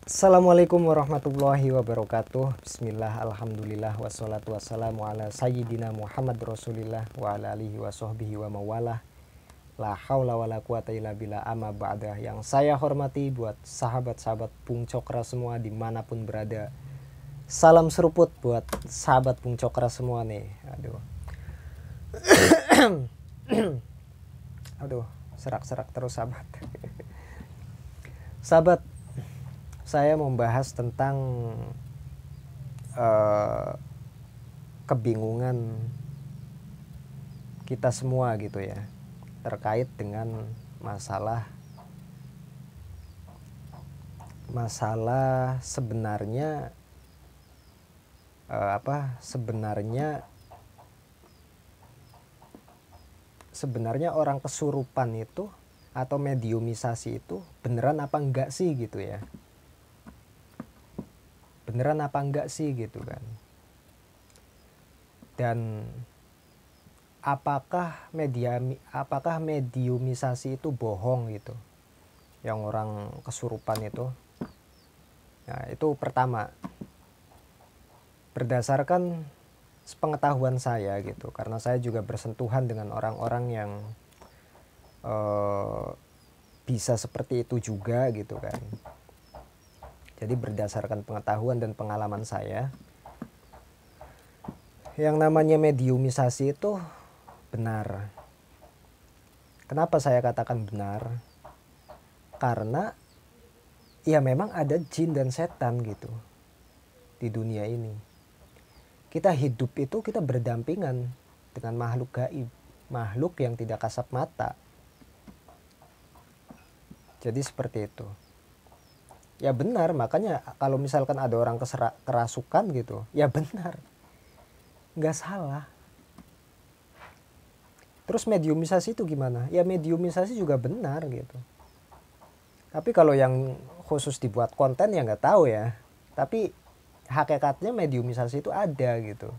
Assalamualaikum warahmatullahi wabarakatuh. Bismillah, alhamdulillah, wassalatu wassalamu ala sayyidina Muhammad Rasulillah wa ala alihi wa sahbihi wa mawalah. La haula wa la quwata illa billah, amma ba'dah. Yang saya hormati buat sahabat-sahabat Bung Cokra semua dimanapun berada. Salam seruput buat sahabat Bung Cokra semua nih. Aduh, serak-serak terus sahabat. Sahabat, saya membahas tentang kebingungan kita semua gitu ya, terkait dengan masalah sebenarnya sebenarnya orang kesurupan itu atau mediumisasi itu beneran apa enggak sih gitu ya. Beneran apa enggak sih gitu kan. Dan apakah mediumisasi itu bohong gitu, yang orang kesurupan itu. Nah, itu pertama, berdasarkan sepengetahuan saya gitu, karena saya juga bersentuhan dengan orang-orang yang bisa seperti itu juga gitu kan. Jadi berdasarkan pengetahuan dan pengalaman saya, yang namanya mediumisasi itu benar. Kenapa saya katakan benar? Karena ya memang ada jin dan setan gitu di dunia ini. Kita hidup itu kita berdampingan dengan makhluk gaib, makhluk yang tidak kasat mata. Jadi seperti itu. Ya benar, makanya kalau misalkan ada orang kerasukan gitu, ya benar, nggak salah. Terus mediumisasi itu gimana? Ya mediumisasi juga benar gitu. Tapi kalau yang khusus dibuat konten ya nggak tahu ya. Tapi hakikatnya mediumisasi itu ada gitu.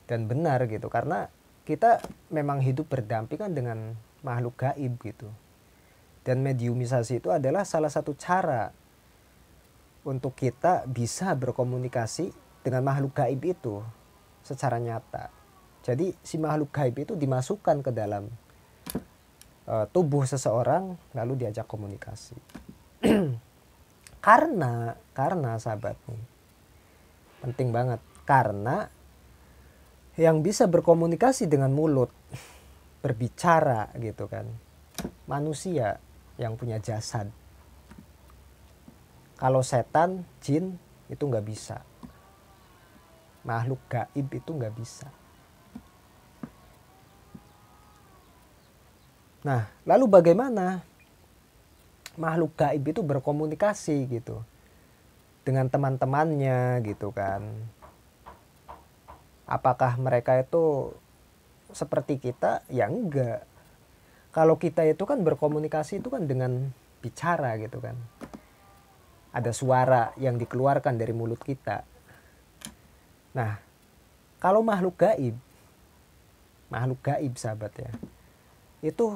Dan benar gitu, karena kita memang hidup berdampingan dengan makhluk gaib gitu. Dan mediumisasi itu adalah salah satu cara untuk kita bisa berkomunikasi dengan makhluk gaib itu secara nyata. Jadi si makhluk gaib itu dimasukkan ke dalam tubuh seseorang lalu diajak komunikasi. karena sahabat nih, penting banget, karena yang bisa berkomunikasi dengan mulut, berbicara gitu kan, manusia yang punya jasad. Kalau setan, jin itu nggak bisa. Makhluk gaib itu nggak bisa. Nah, lalu bagaimana makhluk gaib itu berkomunikasi gitu dengan teman-temannya gitu kan? Apakah mereka itu seperti kita? Ya enggak. Kalau kita itu kan berkomunikasi itu kan dengan bicara gitu kan. Ada suara yang dikeluarkan dari mulut kita. Nah, kalau makhluk gaib sahabat ya, itu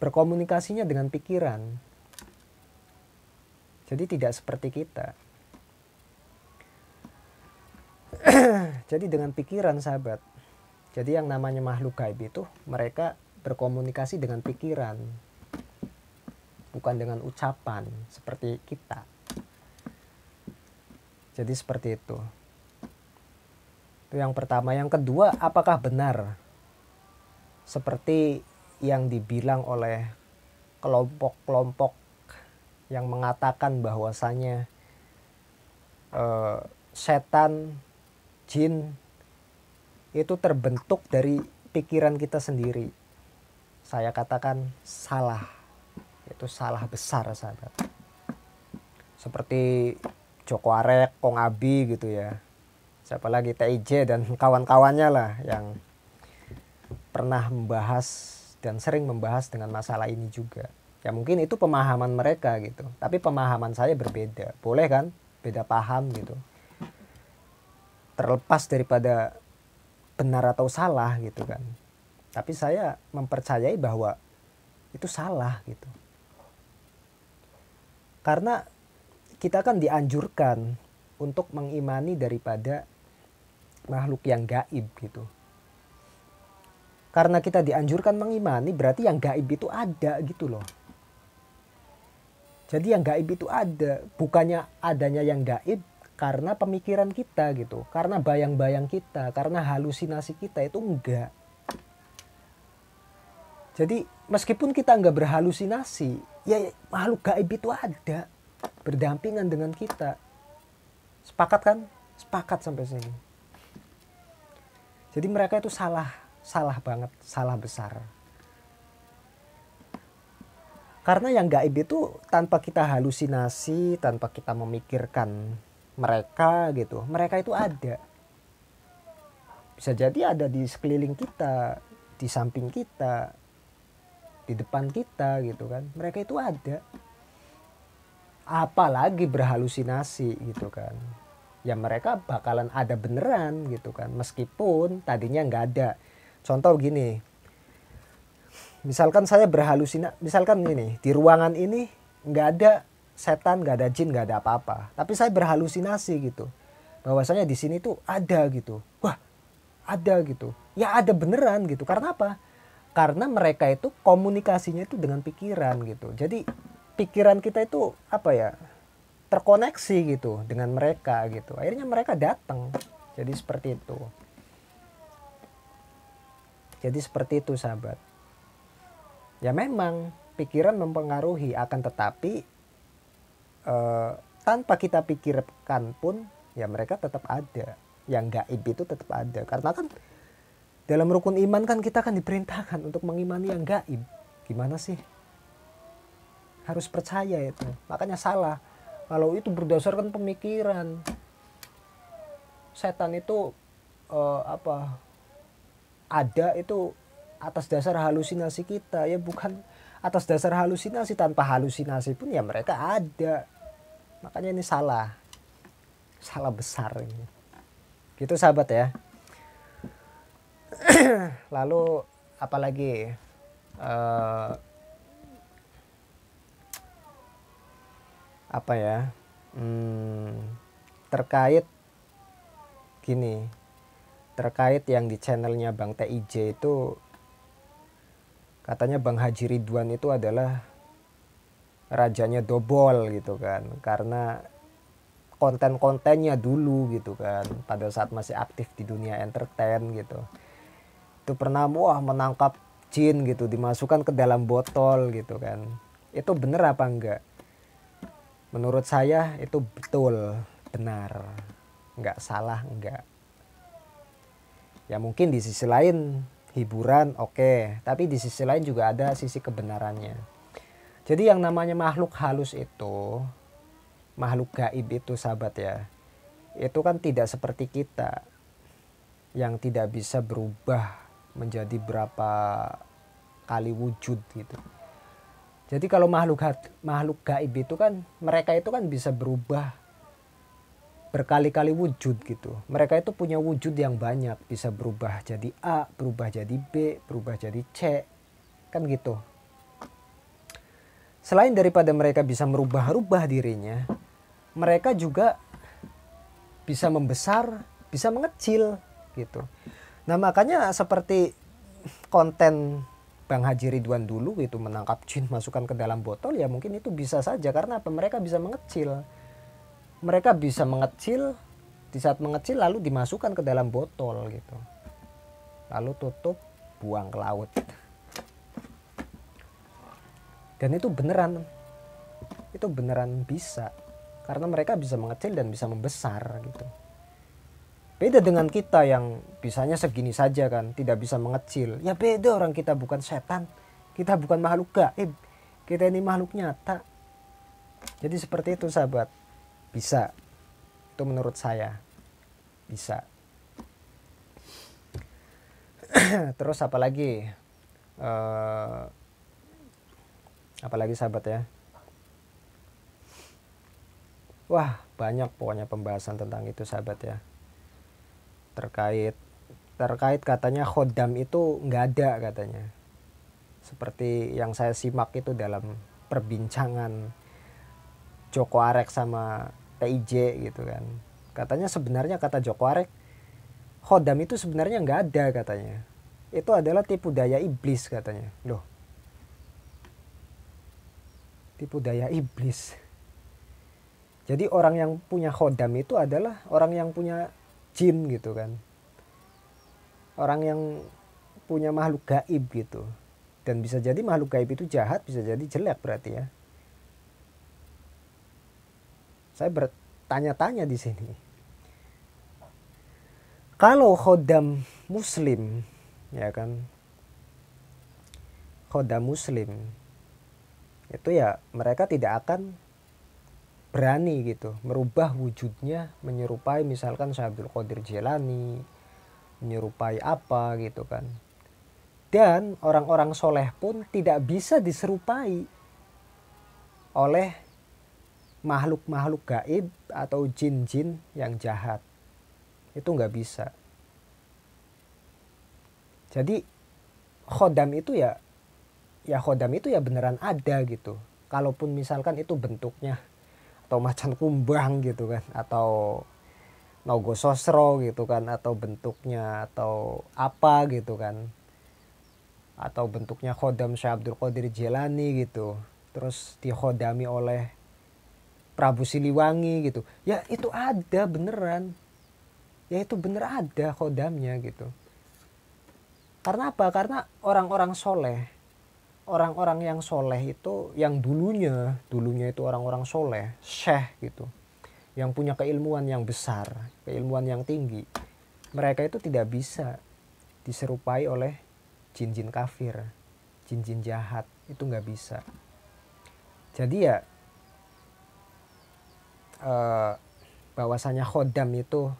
berkomunikasinya dengan pikiran. Jadi tidak seperti kita. Jadi dengan pikiran sahabat. Jadi yang namanya makhluk gaib itu mereka berkomunikasi dengan pikiran, bukan dengan ucapan seperti kita. Jadi seperti itu. Itu yang pertama. Yang kedua, apakah benar seperti yang dibilang oleh kelompok-kelompok yang mengatakan bahwasanya setan, jin itu terbentuk dari pikiran kita sendiri? Saya katakan salah. Itu salah besar sahabat. Seperti Joko Arek, Kong Abi gitu ya. Siapa lagi, TIJ dan kawan-kawannya lah yang pernah membahas dan sering membahas dengan masalah ini juga. Ya mungkin itu pemahaman mereka gitu. Tapi pemahaman saya berbeda. Boleh kan? Beda paham gitu. Terlepas daripada benar atau salah gitu kan. Tapi saya mempercayai bahwa itu salah gitu. Karena kita kan dianjurkan untuk mengimani daripada makhluk yang gaib gitu. Karena kita dianjurkan mengimani, berarti yang gaib itu ada gitu loh. Jadi yang gaib itu ada, bukannya adanya yang gaib karena pemikiran kita gitu, karena bayang-bayang kita, karena halusinasi kita, itu enggak. Jadi meskipun kita enggak berhalusinasi, ya makhluk gaib itu ada, berdampingan dengan kita. Sepakat kan? Sepakat sampai sini. Jadi mereka itu salah banget, salah besar. Karena yang gaib itu tanpa kita halusinasi, tanpa kita memikirkan mereka gitu, mereka itu ada. Bisa jadi ada di sekeliling kita, di samping kita, di depan kita gitu kan. Mereka itu ada. Apalagi berhalusinasi gitu kan. Ya mereka bakalan ada beneran gitu kan. Meskipun tadinya nggak ada. Contoh gini. Misalkan saya berhalusinasi, misalkan ini di ruangan ini nggak ada setan, nggak ada jin, nggak ada apa-apa. Tapi saya berhalusinasi gitu, bahwasanya di sini tuh ada gitu. Wah, ada gitu. Ya ada beneran gitu. Karena apa? Karena mereka itu komunikasinya itu dengan pikiran gitu. Jadi pikiran kita itu apa ya? Terkoneksi gitu dengan mereka gitu. Akhirnya mereka datang. Jadi seperti itu. Jadi seperti itu sahabat. Ya memang pikiran mempengaruhi, akan tetapi tanpa kita pikirkan pun ya mereka tetap ada. Yang gaib itu tetap ada. Karena kan dalam rukun iman kan kita kan diperintahkan untuk mengimani yang gaib. Gimana sih? Harus percaya itu. Makanya salah kalau itu berdasarkan pemikiran. Setan itu ada itu atas dasar halusinasi kita, ya bukan atas dasar halusinasi. Tanpa halusinasi pun ya mereka ada. Makanya ini salah besar ini. Gitu sahabat ya. Lalu apalagi apa ya, terkait gini, terkait yang di channelnya Bang TIJ itu katanya Bang Haji Ridwan itu adalah rajanya dobol gitu kan, karena konten-kontennya dulu gitu kan, pada saat masih aktif di dunia entertain gitu, itu pernah menangkap jin gitu, dimasukkan ke dalam botol gitu kan. Itu bener apa enggak? Menurut saya itu betul, benar, enggak salah, enggak. Ya mungkin di sisi lain hiburan oke, tapi di sisi lain juga ada sisi kebenarannya. Jadi yang namanya makhluk halus itu, makhluk gaib itu sahabat ya, itu kan tidak seperti kita yang tidak bisa berubah menjadi berapa kali wujud gitu. Jadi kalau makhluk gaib itu kan mereka itu kan bisa berubah berkali-kali wujud gitu. Mereka itu punya wujud yang banyak, bisa berubah jadi A, berubah jadi B, berubah jadi C, kan gitu. Selain daripada mereka bisa merubah-rubah dirinya, mereka juga bisa membesar, bisa mengecil gitu. Nah makanya seperti konten Bang Haji Ridwan dulu gitu, menangkap jin masukkan ke dalam botol, ya mungkin itu bisa saja karena apa? Mereka bisa mengecil. Mereka bisa mengecil, di saat mengecil lalu dimasukkan ke dalam botol gitu, lalu tutup, buang ke laut. Dan itu beneran bisa, karena mereka bisa mengecil dan bisa membesar gitu. Beda dengan kita yang bisanya segini saja kan, tidak bisa mengecil. Ya beda, orang kita bukan setan, kita bukan makhluk gaib, kita ini makhluk nyata. Jadi seperti itu sahabat. Bisa, itu menurut saya bisa. Terus apalagi sahabat ya. Wah banyak pokoknya pembahasan tentang itu sahabat ya. Terkait katanya khodam itu nggak ada katanya. Seperti yang saya simak itu dalam perbincangan Joko Arek sama TIJ gitu kan. Katanya sebenarnya kata Joko Arek, khodam itu sebenarnya nggak ada katanya. Itu adalah tipu daya iblis katanya. Loh, tipu daya iblis. Jadi orang yang punya khodam itu adalah orang yang punya jin gitu kan. Orang yang punya makhluk gaib gitu. Dan bisa jadi makhluk gaib itu jahat, bisa jadi jelek berarti ya. Saya bertanya-tanya di sini. Kalau khodam muslim, ya kan, khodam muslim, itu ya mereka tidak akan berani gitu merubah wujudnya menyerupai misalkan Syekh Abdul Qadir Jilani, menyerupai apa gitu kan. Dan orang-orang soleh pun tidak bisa diserupai oleh makhluk-makhluk gaib atau jin-jin yang jahat. Itu nggak bisa. Jadi khodam itu ya khodam itu ya beneran ada gitu. Kalaupun misalkan itu bentuknya atau macan kumbang gitu kan, atau Nogo Sosro gitu kan, atau bentuknya atau apa gitu kan, atau bentuknya khodam Syekh Abdul Qadir Jilani gitu, terus dikhodami oleh Prabu Siliwangi gitu, ya itu ada beneran, ya itu bener ada khodamnya gitu. Karena apa? Karena orang-orang soleh, orang-orang yang soleh itu yang dulunya itu orang-orang soleh, syekh gitu, yang punya keilmuan yang besar, keilmuan yang tinggi, mereka itu tidak bisa diserupai oleh jin-jin kafir, jin-jin jahat, itu nggak bisa. Jadi ya bahwasanya khodam itu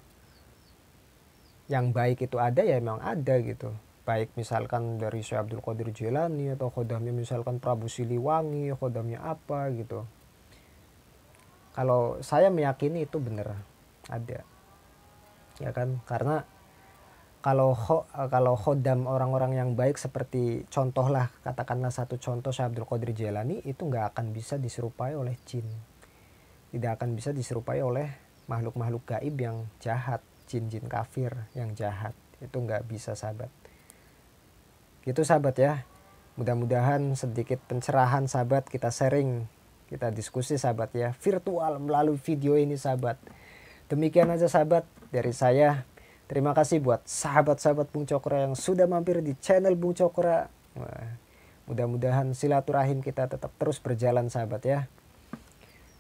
yang baik itu ada, ya memang ada gitu. Baik misalkan dari Syekh Abdul Qadir Jilani, atau khodamnya misalkan Prabu Siliwangi, khodamnya apa gitu. Kalau saya meyakini itu benar ada, ya kan. Karena kalau khodam orang-orang yang baik, seperti contohlah, katakanlah satu contoh Syekh Abdul Qadir Jilani, itu nggak akan bisa diserupai oleh jin, tidak akan bisa diserupai oleh makhluk-makhluk gaib yang jahat, jin-jin kafir yang jahat, itu nggak bisa sahabat. Gitu sahabat ya, mudah-mudahan sedikit pencerahan sahabat, kita sharing, kita diskusi sahabat ya, virtual melalui video ini sahabat. Demikian aja sahabat dari saya. Terima kasih buat sahabat-sahabat Bung Cokro yang sudah mampir di channel Bung Cokro. Mudah-mudahan silaturahim kita tetap terus berjalan sahabat ya.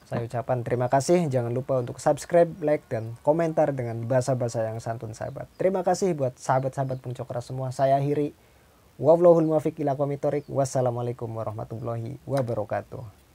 Saya ucapkan terima kasih. Jangan lupa untuk subscribe, like, dan komentar dengan bahasa-bahasa yang santun sahabat. Terima kasih buat sahabat-sahabat Bung Cokro semua. Saya akhiri. Wallahul muwaffiq ila aqwamit thoriq. Wassalamualaikum warahmatullahi wabarakatuh.